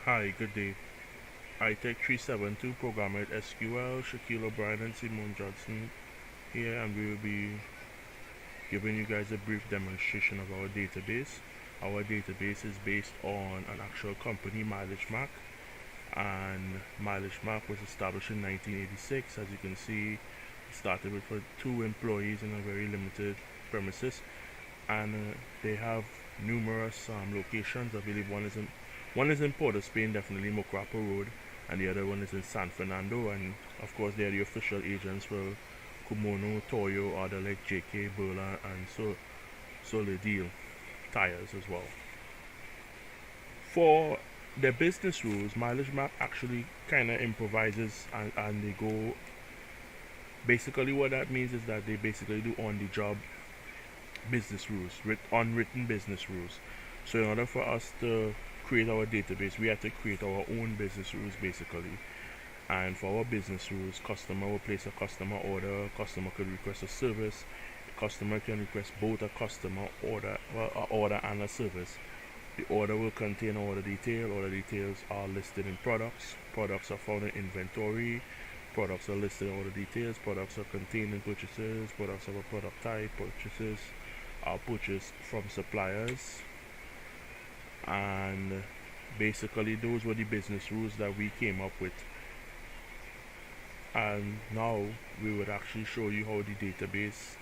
Hi, good day. Itec 372 programmer at SQL, Shaquille O'Brien and Simone Johnson here, and we will be giving you guys a brief demonstration of our database. Our database is based on an actual company, Mileage Map, and Mileage Map was established in 1986. As you can see, it started with 2 employees in a very limited premises, and they have numerous locations. I believe one is in Port of Spain, definitely Mocrapo Road, and the other one is in San Fernando. And of course, they are the official agents for Kumono, Toyo, other like JK, Burla, and Solidil tires as well. For their business rules, Mileage Map actually kind of improvises, and they go. Basically, what that means is that they basically do on the job business rules, unwritten business rules. So in order for us to create our database, we have to create our own business rules basically. And for our business rules, customer will place a customer order, customer could request a service, customer can request both a customer order, and a service. The order will contain order detail. Order details are listed in products. Products are found in inventory. Products are listed in order details. Products are contained in purchases. Products have a product type. Purchases are purchased from suppliers. And basically those were the business rules that we came up with. And now we would actually show you how the database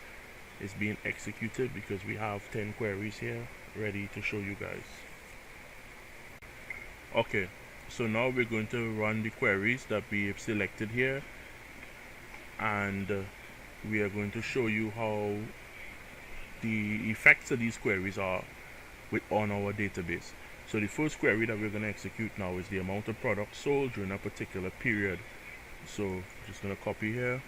is being executed, because we have 10 queries here ready to show you guys. Okay, so now we're going to run the queries that we have selected here, and we are going to show you how the effects of these queries are on our database. So the first query that we're going to execute now is the amount of products sold during a particular period. So just going to copy here,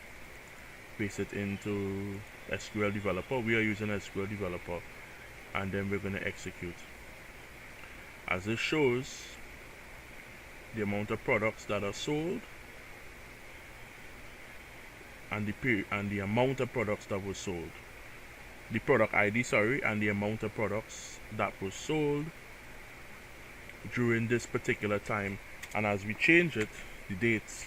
paste it into SQL Developer. We are using SQL Developer, and then we're going to execute. As it shows the amount of products that are sold and the amount of products that were sold. The product ID, and the amount of products that were sold during this particular time. And as we change it, the dates,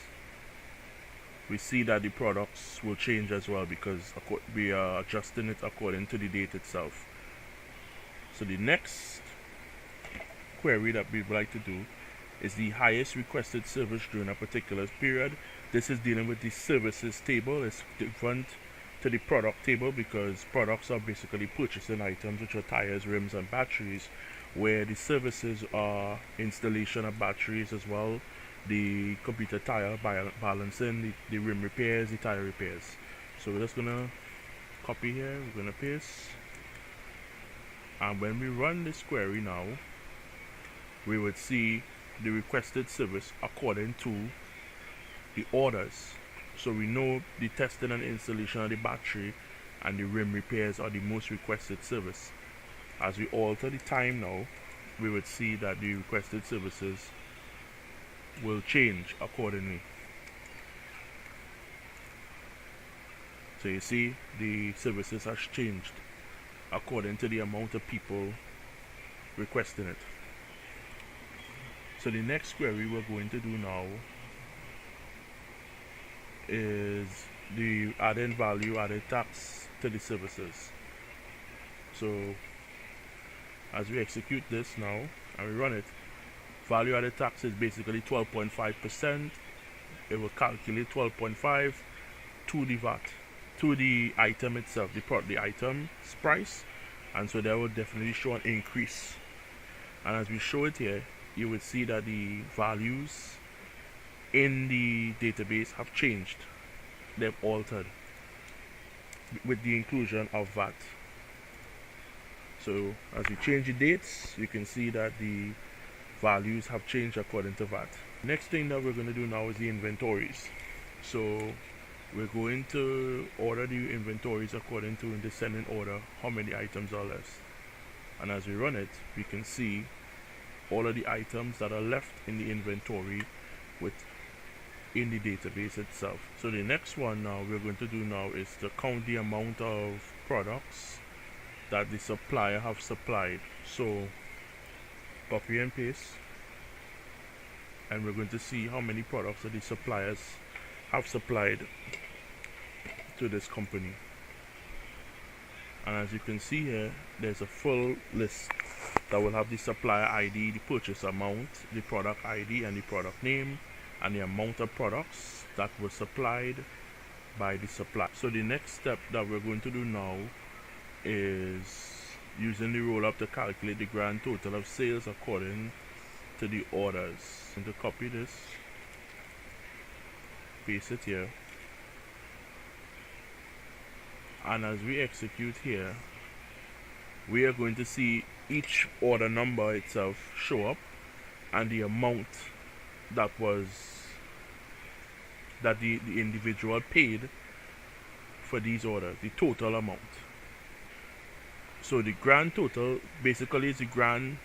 we see that the products will change as well, because we are adjusting it according to the date itself. So the next query that we'd like to do is the highest requested service during a particular period. This is dealing with the services table. It's different to the product table, because products are basically purchasing items, which are tires, rims, and batteries, where the services are installation of batteries as well, the computer tire balancing, the rim repairs, the tire repairs. So we're just gonna copy here, we're gonna paste, and when we run this query now, we would see the requested service according to the orders. So we know the testing and installation of the battery and the rim repairs are the most requested service. As we alter the time now, we would see that the requested services will change accordingly. So you see the services has changed according to the amount of people requesting it. So the next query we're going to do now is the added value, added tax to the services. So as we execute this now and we run it, value added tax is basically 12.5%. It will calculate 12.5 to the VAT, to the item itself, the item's price, and so that will definitely show an increase. And as we show it here, you will see that the values in the database have changed. They've altered with the inclusion of VAT. So as we change the dates, you can see that the values have changed according to VAT. Next thing that we're going to do now is the inventories. So we're going to order the inventories according to, in descending order, how many items are left. And as we run it, we can see all of the items that are left in the inventory in the database itself. So the next one now we're going to do now is to count the amount of products that the supplier have supplied. So copy and paste, and we're going to see how many products that the suppliers have supplied to this company. And as you can see here, there's a full list that will have the supplier ID, the purchase amount, the product ID and the product name, and the amount of products that were supplied by the supplier. So the next step that we're going to do now is using the roll up to calculate the grand total of sales according to the orders. I'm going to copy this, paste it here, and as we execute here, we are going to see each order number itself show up and the amount that the individual paid for these orders, the total amount. So the grand total basically is the grand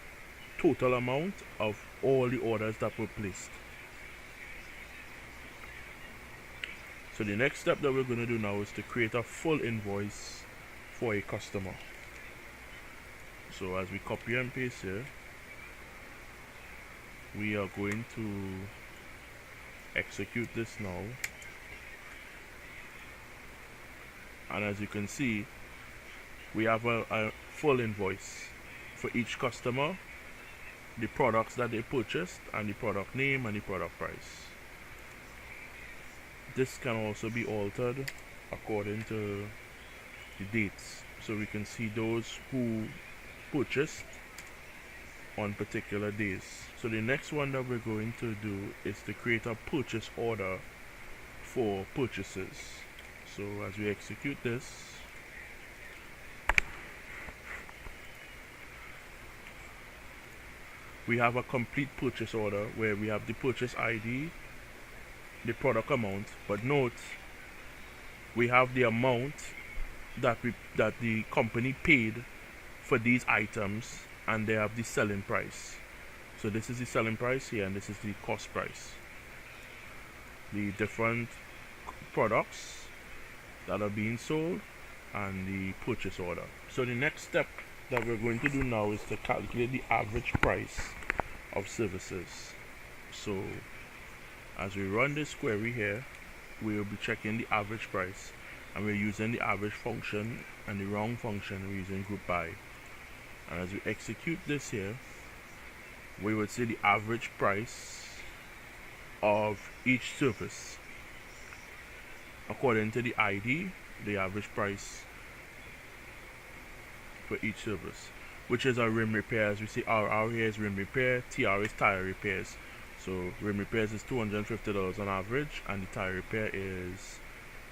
total amount of all the orders that were placed. So the next step that we're going to do now is to create a full invoice for a customer. So as we copy and paste here, we are going to execute this now, and as you can see, we have a full invoice for each customer, the products that they purchased, and the product name and the product price. This can also be altered according to the dates, so we can see those who purchased on particular days. So the next one that we're going to do is to create a purchase order for purchases. So as we execute this, we have a complete purchase order where we have the purchase ID, the product amount, but note we have the amount that the company paid for these items, and they have the selling price. So this is the selling price here, and this is the cost price, the different products that are being sold, and the purchase order. So the next step that we're going to do now is to calculate the average price of services. So as we run this query here, we will be checking the average price, and we're using the average function, and the wrong function we're using group by. And as we execute this here, we would see the average price of each service according to the ID, the average price for each service, which is our rim repair. As we see, RR here is rim repair, TR is tire repairs. So rim repairs is $250 on average, and the tire repair is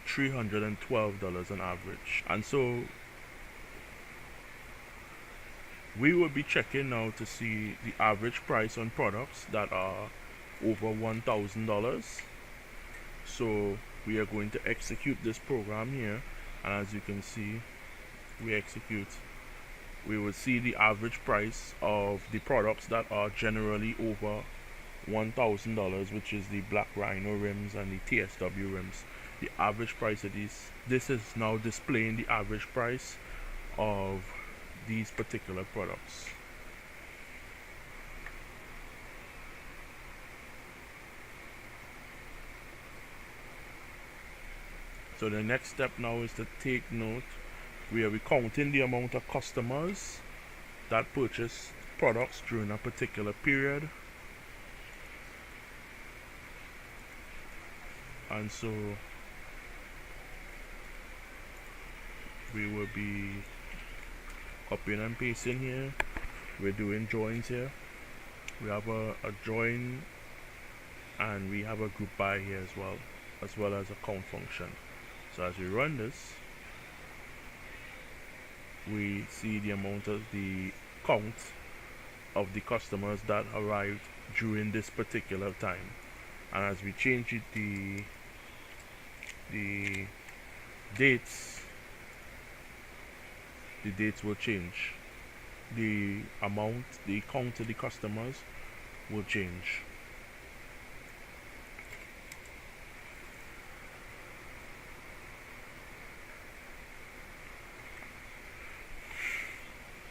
$312 on average. And so we will be checking now to see the average price on products that are over $1,000. So we are going to execute this program here, and as you can see, we execute. We will see the average price of the products that are generally over $1,000, which is the Black Rhino rims and the TSW rims. The average price of these. This is now displaying the average price of these particular products. So the next step now is to take note. We are counting the amount of customers that purchase products during a particular period, and so we will be copying and pasting here. We're doing joins here. We have a join, and we have a group by here as well as a count function. So as we run this, we see the amount of the count of the customers that arrived during this particular time. And as we change it, the dates will change. The amount, the count of the customers will change.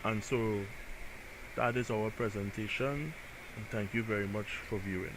And so that is our presentation, and thank you very much for viewing.